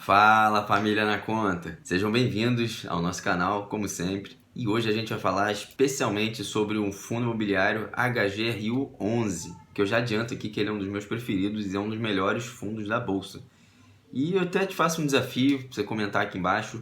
Fala família na conta! Sejam bem-vindos ao nosso canal, como sempre. E hoje a gente vai falar especialmente sobre um fundo imobiliário HGRU11, que eu já adianto aqui que ele é um dos meus preferidos e é um dos melhores fundos da Bolsa. E eu até te faço um desafio para você comentar aqui embaixo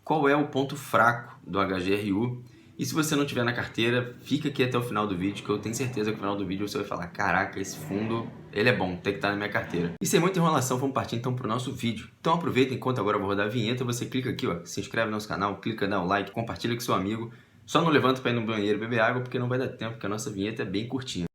qual é o ponto fraco do HGRU. E se você não tiver na carteira, fica aqui até o final do vídeo, que eu tenho certeza que no final do vídeo você vai falar: caraca, esse fundo, ele é bom, tem que estar na minha carteira. E sem muita enrolação, vamos partir então para o nosso vídeo. Então aproveita, enquanto agora eu vou rodar a vinheta, você clica aqui, ó, se inscreve no nosso canal, clica, dá um like, compartilha com seu amigo. Só não levanta para ir no banheiro beber água, porque não vai dar tempo, porque a nossa vinheta é bem curtinha.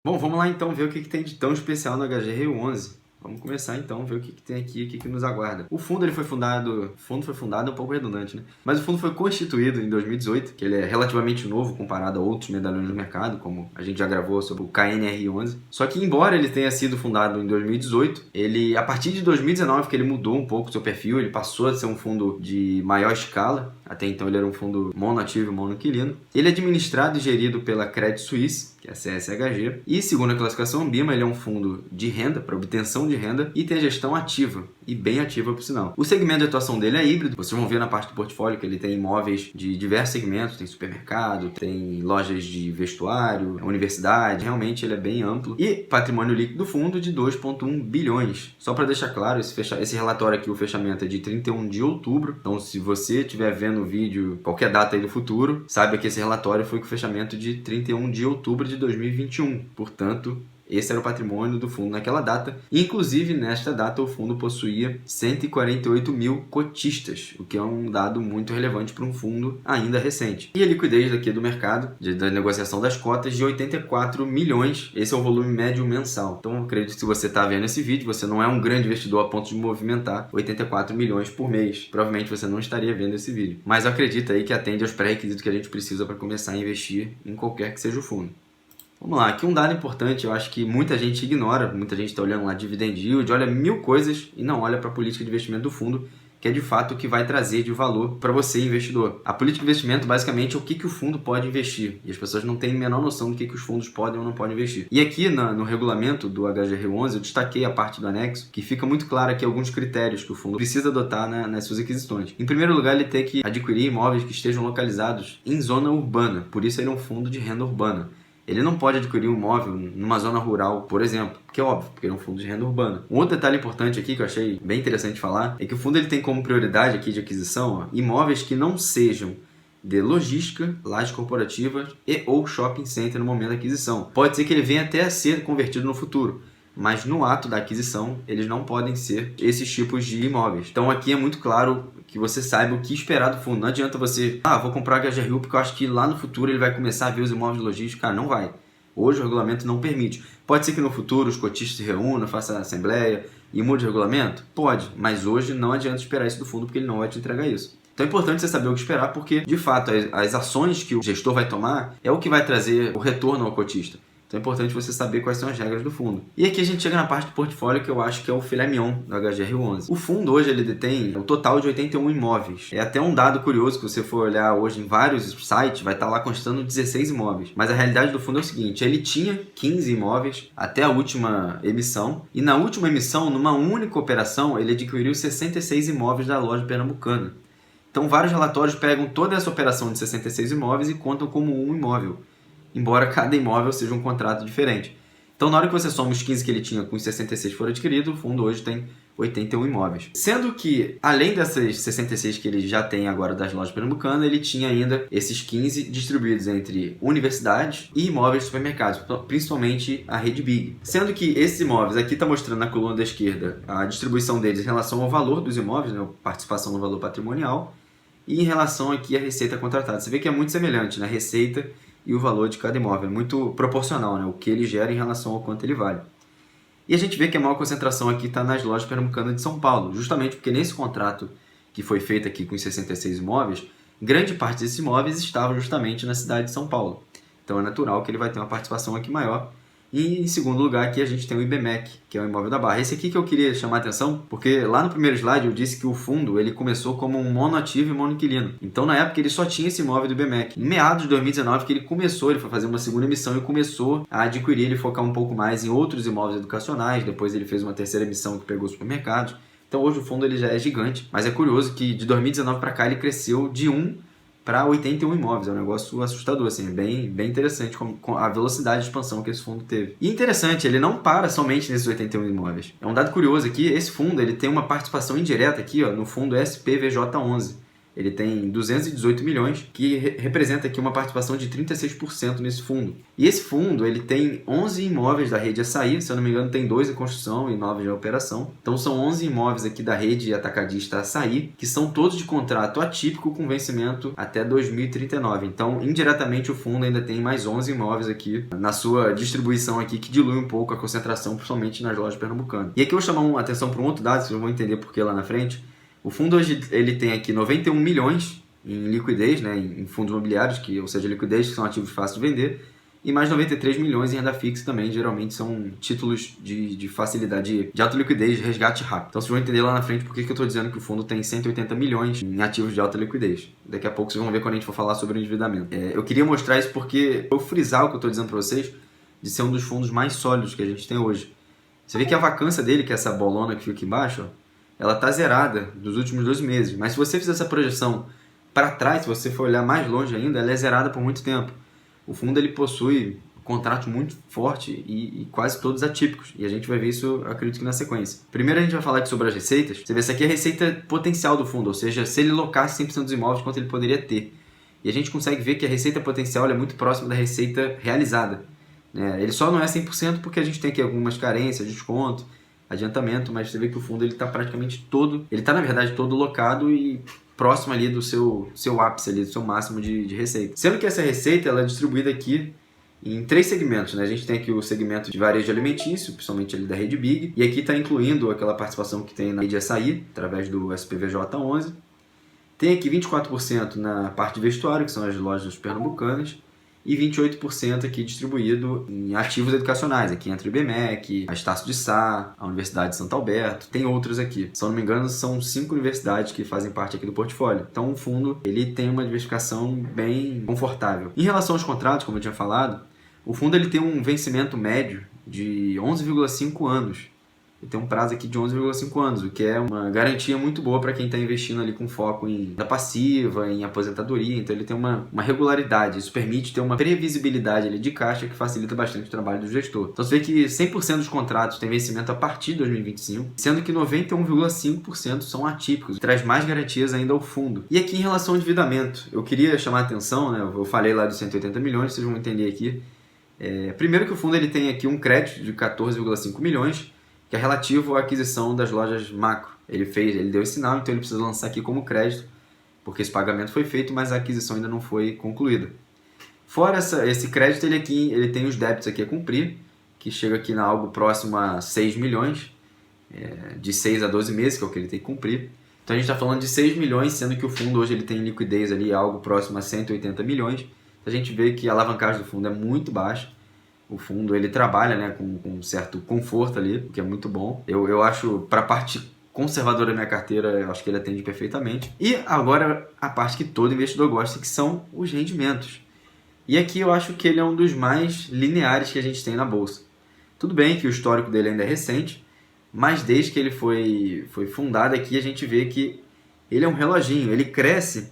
Bom, vamos lá então ver o que tem de tão especial no HGRU11. Vamos começar então a ver o que tem aqui, o que nos aguarda. O fundo foi fundado é um pouco redundante, né? Mas o fundo foi constituído em 2018, que ele é relativamente novo comparado a outros medalhões do mercado, como a gente já gravou sobre o KNR11. Só que embora ele tenha sido fundado em 2018, ele, a partir de 2019, que ele mudou um pouco o seu perfil, ele passou a ser um fundo de maior escala. Até então ele era um fundo monoativo e monoinquilino. Ele é administrado e gerido pela Credit Suisse, que é a CSHG, e segundo a classificação BIMA, ele é um fundo de renda, para obtenção de renda, e tem a gestão ativa, e bem ativa por sinal. O segmento de atuação dele é híbrido, vocês vão ver na parte do portfólio que ele tem imóveis de diversos segmentos, tem supermercado, tem lojas de vestuário, universidade, realmente ele é bem amplo. E patrimônio líquido do fundo de 2,1 bilhões. Só para deixar claro, esse relatório aqui, o fechamento é de 31 de outubro, então se você estiver vendo o vídeo qualquer data aí do futuro, saiba que esse relatório foi com o fechamento de 31 de outubro de 2021, portanto, esse era o patrimônio do fundo naquela data. Inclusive, nesta data, o fundo possuía 148 mil cotistas, o que é um dado muito relevante para um fundo ainda recente. E a liquidez daqui do mercado, da negociação das cotas, de 84 milhões. Esse é o volume médio mensal. Então, eu acredito que se você está vendo esse vídeo, você não é um grande investidor a ponto de movimentar 84 milhões por mês. Provavelmente você não estaria vendo esse vídeo. Mas acredita aí que atende aos pré-requisitos que a gente precisa para começar a investir em qualquer que seja o fundo. Vamos lá, aqui um dado importante, eu acho que muita gente ignora, muita gente está olhando lá dividend yield, olha mil coisas e não olha para a política de investimento do fundo, que é de fato o que vai trazer de valor para você, investidor. A política de investimento basicamente é o que o fundo pode investir, e as pessoas não têm a menor noção do que os fundos podem ou não podem investir. E aqui no regulamento do HGRU11 eu destaquei a parte do anexo, que fica muito claro aqui alguns critérios que o fundo precisa adotar nas suas aquisições. Em primeiro lugar, ele tem que adquirir imóveis que estejam localizados em zona urbana, por isso ele é um fundo de renda urbana. Ele não pode adquirir um imóvel numa zona rural, por exemplo, que é óbvio, porque ele é um fundo de renda urbana. Um outro detalhe importante aqui que eu achei bem interessante falar é que o fundo ele tem como prioridade aqui de aquisição imóveis que não sejam de logística, lajes corporativas e ou shopping center no momento da aquisição. Pode ser que ele venha até a ser convertido no futuro, mas no ato da aquisição eles não podem ser esses tipos de imóveis. Então aqui é muito claro que você saiba o que esperar do fundo. Não adianta você, vou comprar a HGRU porque eu acho que lá no futuro ele vai começar a ver os imóveis logísticos. Cara, não vai. Hoje o regulamento não permite. Pode ser que no futuro os cotistas se reúnam, façam a assembleia e mude o regulamento? Pode, mas hoje não adianta esperar isso do fundo porque ele não vai te entregar isso. Então é importante você saber o que esperar porque, de fato, as ações que o gestor vai tomar é o que vai trazer o retorno ao cotista. Então é importante você saber quais são as regras do fundo. E aqui a gente chega na parte do portfólio que eu acho que é o filé mignon do HGRU11. O fundo hoje ele detém um total de 81 imóveis. É até um dado curioso que você for olhar hoje em vários sites, vai estar lá constando 16 imóveis. Mas a realidade do fundo é o seguinte, ele tinha 15 imóveis até a última emissão. E na última emissão, numa única operação, ele adquiriu 66 imóveis da loja pernambucana. Então vários relatórios pegam toda essa operação de 66 imóveis e contam como um imóvel, embora cada imóvel seja um contrato diferente. Então, na hora que você soma os 15 que ele tinha com os 66 que foram adquiridos, o fundo hoje tem 81 imóveis. Sendo que, além dessas 66 que ele já tem agora das lojas pernambucanas, ele tinha ainda esses 15 distribuídos entre universidades e imóveis de supermercados, principalmente a rede Big. Sendo que esses imóveis, aqui está mostrando na coluna da esquerda a distribuição deles em relação ao valor dos imóveis, né, a participação no valor patrimonial, e em relação aqui à receita contratada. Você vê que é muito semelhante, né? A receita e o valor de cada imóvel, muito proporcional, né? O que ele gera em relação ao quanto ele vale. E a gente vê que a maior concentração aqui está nas lojas pernambucanas de São Paulo, justamente porque nesse contrato que foi feito aqui com os 66 imóveis, grande parte desses imóveis estavam justamente na cidade de São Paulo. Então é natural que ele vai ter uma participação aqui maior, E em segundo lugar aqui a gente tem o IBMEC, que é o imóvel da Barra. Esse aqui que eu queria chamar a atenção, porque lá no primeiro slide eu disse que o fundo ele começou como um monoativo e monoinquilino. Então na época ele só tinha esse imóvel do IBMEC. Em meados de 2019 que ele foi fazer uma segunda emissão e começou a adquirir, ele focar um pouco mais em outros imóveis educacionais. Depois ele fez uma terceira emissão que pegou supermercados. Então hoje o fundo ele já é gigante, mas é curioso que de 2019 para cá ele cresceu de 1 para 81 imóveis. É um negócio assustador, assim, bem interessante com a velocidade de expansão que esse fundo teve. E interessante, ele não para somente nesses 81 imóveis. É um dado curioso aqui, esse fundo ele tem uma participação indireta aqui, ó, no fundo SPVJ11. Ele tem 218 milhões, que representa aqui uma participação de 36% nesse fundo. E esse fundo ele tem 11 imóveis da rede Açaí, se eu não me engano tem 2 em construção e 9 em operação. Então são 11 imóveis aqui da rede atacadista Açaí, que são todos de contrato atípico com vencimento até 2039. Então, indiretamente, o fundo ainda tem mais 11 imóveis aqui na sua distribuição aqui, que dilui um pouco a concentração, principalmente nas lojas pernambucanas. E aqui eu vou chamar a atenção para um outro dado, vocês vão entender por que lá na frente. O fundo hoje ele tem aqui 91 milhões em liquidez, né, em fundos imobiliários, ou seja, liquidez, que são ativos fáceis de vender, e mais 93 milhões em renda fixa também, geralmente são títulos de facilidade, de alta liquidez, de resgate rápido. Então vocês vão entender lá na frente por que eu estou dizendo que o fundo tem 180 milhões em ativos de alta liquidez. Daqui a pouco vocês vão ver quando a gente for falar sobre o endividamento. Eu queria mostrar isso porque eu frisar o que eu estou dizendo para vocês, de ser um dos fundos mais sólidos que a gente tem hoje. Você vê que a vacância dele, que é essa bolona que fica aqui embaixo, ó, ela está zerada dos últimos 12 meses. Mas se você fizer essa projeção para trás, se você for olhar mais longe ainda, ela é zerada por muito tempo. O fundo ele possui um contrato muito forte e quase todos atípicos. E a gente vai ver isso, acredito que na sequência. Primeiro a gente vai falar aqui sobre as receitas. Você vê, essa aqui é a receita potencial do fundo, ou seja, se ele locasse 100% dos imóveis, quanto ele poderia ter. E a gente consegue ver que a receita potencial é muito próxima da receita realizada. Ele só não é 100% porque a gente tem aqui algumas carências, desconto, adiantamento, mas você vê que o fundo ele está praticamente todo, ele está na verdade todo locado e próximo ali do seu ápice, ali, do seu máximo de receita. Sendo que essa receita ela é distribuída aqui em 3 segmentos, né? A gente tem aqui o segmento de varejo alimentício, principalmente ali da rede Big, e aqui está incluindo aquela participação que tem na rede Açaí, através do SPVJ11. Tem aqui 24% na parte de vestuário, que são as lojas pernambucanas, e 28% aqui distribuído em ativos educacionais. Aqui entra o IBMEC, a Estácio de Sá, a Universidade de Santo Alberto, tem outros aqui. Se eu não me engano, são 5 universidades que fazem parte aqui do portfólio. Então o fundo ele tem uma diversificação bem confortável. Em relação aos contratos, como eu tinha falado, o fundo ele tem um vencimento médio de 11,5 anos. Ele tem um prazo aqui de 11,5 anos, o que é uma garantia muito boa para quem está investindo ali com foco em renda passiva, em aposentadoria. Então ele tem uma regularidade, isso permite ter uma previsibilidade ali de caixa que facilita bastante o trabalho do gestor. Então você vê que 100% dos contratos têm vencimento a partir de 2025, sendo que 91,5% são atípicos, traz mais garantias ainda ao fundo. E aqui em relação ao endividamento, eu queria chamar a atenção, né? Eu falei lá dos 180 milhões, vocês vão entender aqui. Primeiro que o fundo ele tem aqui um crédito de 14,5 milhões, que é relativo à aquisição das lojas Macro. Ele deu esse sinal, então ele precisa lançar aqui como crédito, porque esse pagamento foi feito, mas a aquisição ainda não foi concluída. Fora esse crédito, ele tem os débitos aqui a cumprir, que chega aqui na algo próximo a 6 milhões, de 6 a 12 meses, que é o que ele tem que cumprir. Então a gente está falando de 6 milhões, sendo que o fundo hoje ele tem liquidez ali algo próximo a 180 milhões. A gente vê que a alavancagem do fundo é muito baixa. O fundo ele trabalha, né, com um certo conforto ali, o que é muito bom. Eu acho, para a parte conservadora da minha carteira, eu acho que ele atende perfeitamente. E agora a parte que todo investidor gosta, que são os rendimentos. E aqui eu acho que ele é um dos mais lineares que a gente tem na bolsa. Tudo bem que o histórico dele ainda é recente, mas desde que ele foi fundado aqui, a gente vê que ele é um reloginho, ele cresce.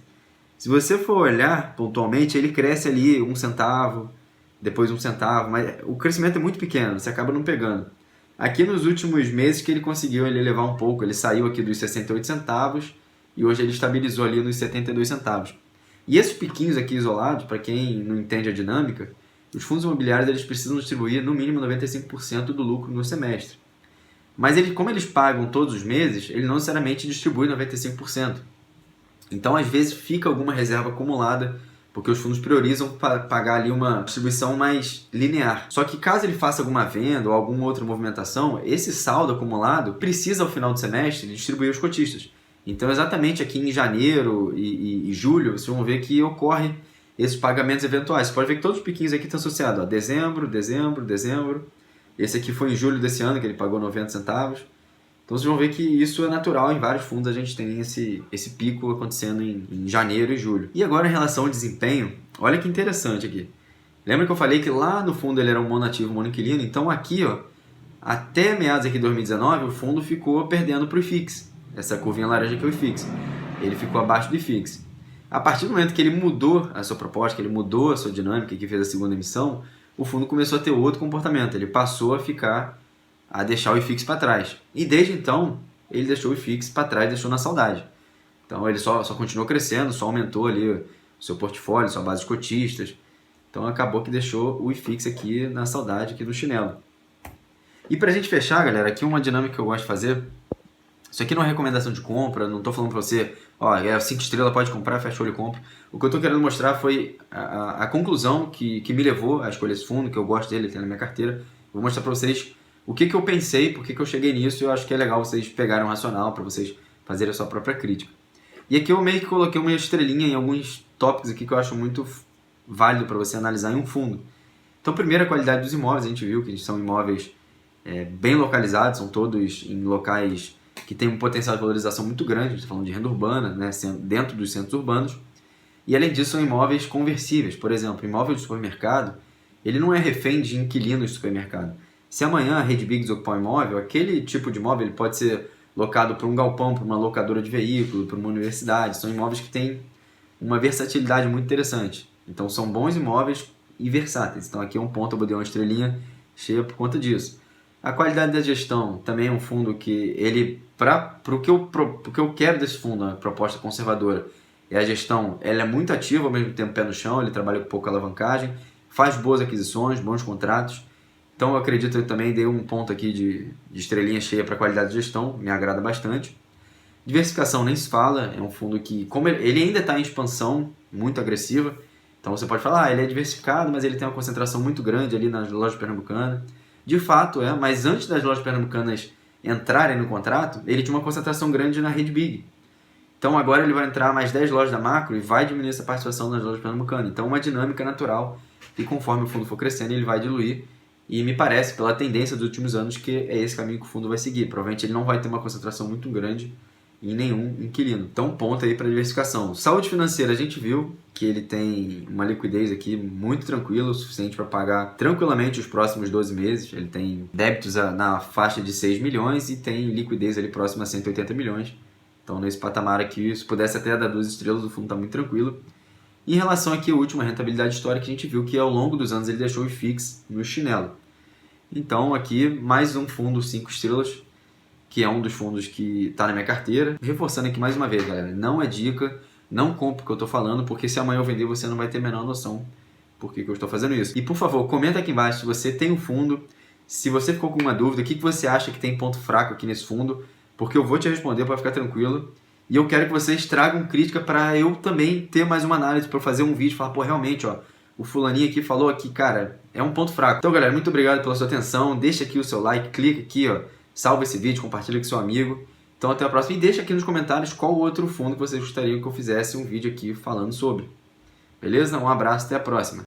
Se você for olhar pontualmente, ele cresce ali 1 centavo, depois 1 centavo, mas o crescimento é muito pequeno, você acaba não pegando. Aqui nos últimos meses que ele conseguiu ele elevar um pouco, ele saiu aqui dos 68 centavos e hoje ele estabilizou ali nos 72 centavos. E esses piquinhos aqui isolados, para quem não entende a dinâmica, os fundos imobiliários eles precisam distribuir no mínimo 95% do lucro no semestre. Mas como eles pagam todos os meses, ele não necessariamente distribui 95%. Então às vezes fica alguma reserva acumulada, porque os fundos priorizam pagar ali uma distribuição mais linear. Só que caso ele faça alguma venda ou alguma outra movimentação, esse saldo acumulado precisa ao final do semestre distribuir os cotistas. Então exatamente aqui em janeiro e julho, vocês vão ver que ocorre esses pagamentos eventuais. Você pode ver que todos os piquinhos aqui estão associados, ó, dezembro, dezembro, dezembro. Esse aqui foi em julho desse ano, que ele pagou 90 centavos. Então vocês vão ver que isso é natural, em vários fundos a gente tem esse pico acontecendo em janeiro e julho. E agora em relação ao desempenho, olha que interessante aqui. Lembra que eu falei que lá no fundo ele era um monoativo, monoinquilino? Então aqui, ó, até meados aqui de 2019, o fundo ficou perdendo para o IFIX. Essa curvinha laranja aqui é o IFIX. Ele ficou abaixo do IFIX. A partir do momento que ele mudou a sua proposta, que ele mudou a sua dinâmica, que fez a segunda emissão, o fundo começou a ter outro comportamento. Ele passou a deixar o IFIX para trás. E desde então, ele deixou o IFIX para trás, deixou na saudade. Então ele só continuou crescendo, só aumentou ali o seu portfólio, sua base de cotistas. Então acabou que deixou o IFIX aqui na saudade, aqui no chinelo. E pra gente fechar, galera, aqui uma dinâmica que eu gosto de fazer. Isso aqui não é recomendação de compra, não tô falando pra você, ó, é 5 estrelas, pode comprar, fecha o olho e compra. O que eu tô querendo mostrar foi a conclusão que me levou a escolher esse fundo, que eu gosto dele, tem na minha carteira. Vou mostrar pra vocês o que eu pensei, por que eu cheguei nisso, e eu acho que é legal vocês pegarem um racional pra vocês fazerem a sua própria crítica. E aqui eu meio que coloquei uma estrelinha em alguns tópicos aqui que eu acho muito válido para você analisar em um fundo. Então, primeiro, a qualidade dos imóveis, a gente viu que são imóveis bem localizados, são todos em locais que têm um potencial de valorização muito grande, a gente está falando de renda urbana, né, dentro dos centros urbanos, e além disso são imóveis conversíveis. Por exemplo, imóvel de supermercado, ele não é refém de inquilinos de supermercado. Se amanhã a Rede Big desocupar um imóvel, aquele tipo de imóvel ele pode ser locado para um galpão, para uma locadora de veículo, para uma universidade. São imóveis que têm uma versatilidade muito interessante. Então são bons imóveis e versáteis. Então aqui é um ponto, eu botei uma estrelinha cheia por conta disso. A qualidade da gestão também é um fundo que ele, para o que eu quero desse fundo, a proposta conservadora, é a gestão, ela é muito ativa, ao mesmo tempo pé no chão, ele trabalha com pouca alavancagem, faz boas aquisições, bons contratos. Então eu acredito que eu também dei um ponto aqui de estrelinha cheia para a qualidade de gestão, me agrada bastante. Diversificação nem se fala, é um fundo que, como ele ainda está em expansão muito agressiva, então você pode falar, ele é diversificado, mas ele tem uma concentração muito grande ali nas lojas pernambucanas. De fato é, mas antes das lojas pernambucanas entrarem no contrato, ele tinha uma concentração grande na Rede Big. Então agora ele vai entrar mais 10 lojas da Macro e vai diminuir essa participação nas lojas pernambucanas. Então é uma dinâmica natural e conforme o fundo for crescendo ele vai diluir. E me parece, pela tendência dos últimos anos, que é esse caminho que o fundo vai seguir. Provavelmente ele não vai ter uma concentração muito grande em nenhum inquilino. Então, ponto aí para diversificação. Saúde financeira, a gente viu que ele tem uma liquidez aqui muito tranquila, o suficiente para pagar tranquilamente os próximos 12 meses. Ele tem débitos na faixa de 6 milhões e tem liquidez ali próxima a 180 milhões. Então, nesse patamar aqui, se pudesse até dar 2 estrelas, o fundo está muito tranquilo. Em relação aqui ao último, a rentabilidade histórica, a gente viu que ao longo dos anos ele deixou o IFIX no chinelo. Então, aqui, mais um fundo 5 estrelas, que é um dos fundos que está na minha carteira. Reforçando aqui mais uma vez, galera, não é dica, não compre o que eu estou falando, porque se amanhã eu vender, você não vai ter a menor noção por que eu estou fazendo isso. E, por favor, comenta aqui embaixo se você tem um fundo, se você ficou com alguma dúvida, o que você acha que tem ponto fraco aqui nesse fundo, porque eu vou te responder para ficar tranquilo. E eu quero que vocês tragam crítica para eu também ter mais uma análise, para fazer um vídeo e falar, pô, realmente, ó, o fulaninho aqui falou aqui, cara, é um ponto fraco. Então, galera, muito obrigado pela sua atenção. Deixa aqui o seu like, clica aqui, ó, salva esse vídeo, compartilha com seu amigo. Então, até a próxima. E deixa aqui nos comentários qual outro fundo que vocês gostariam que eu fizesse um vídeo aqui falando sobre. Beleza? Um abraço, até a próxima.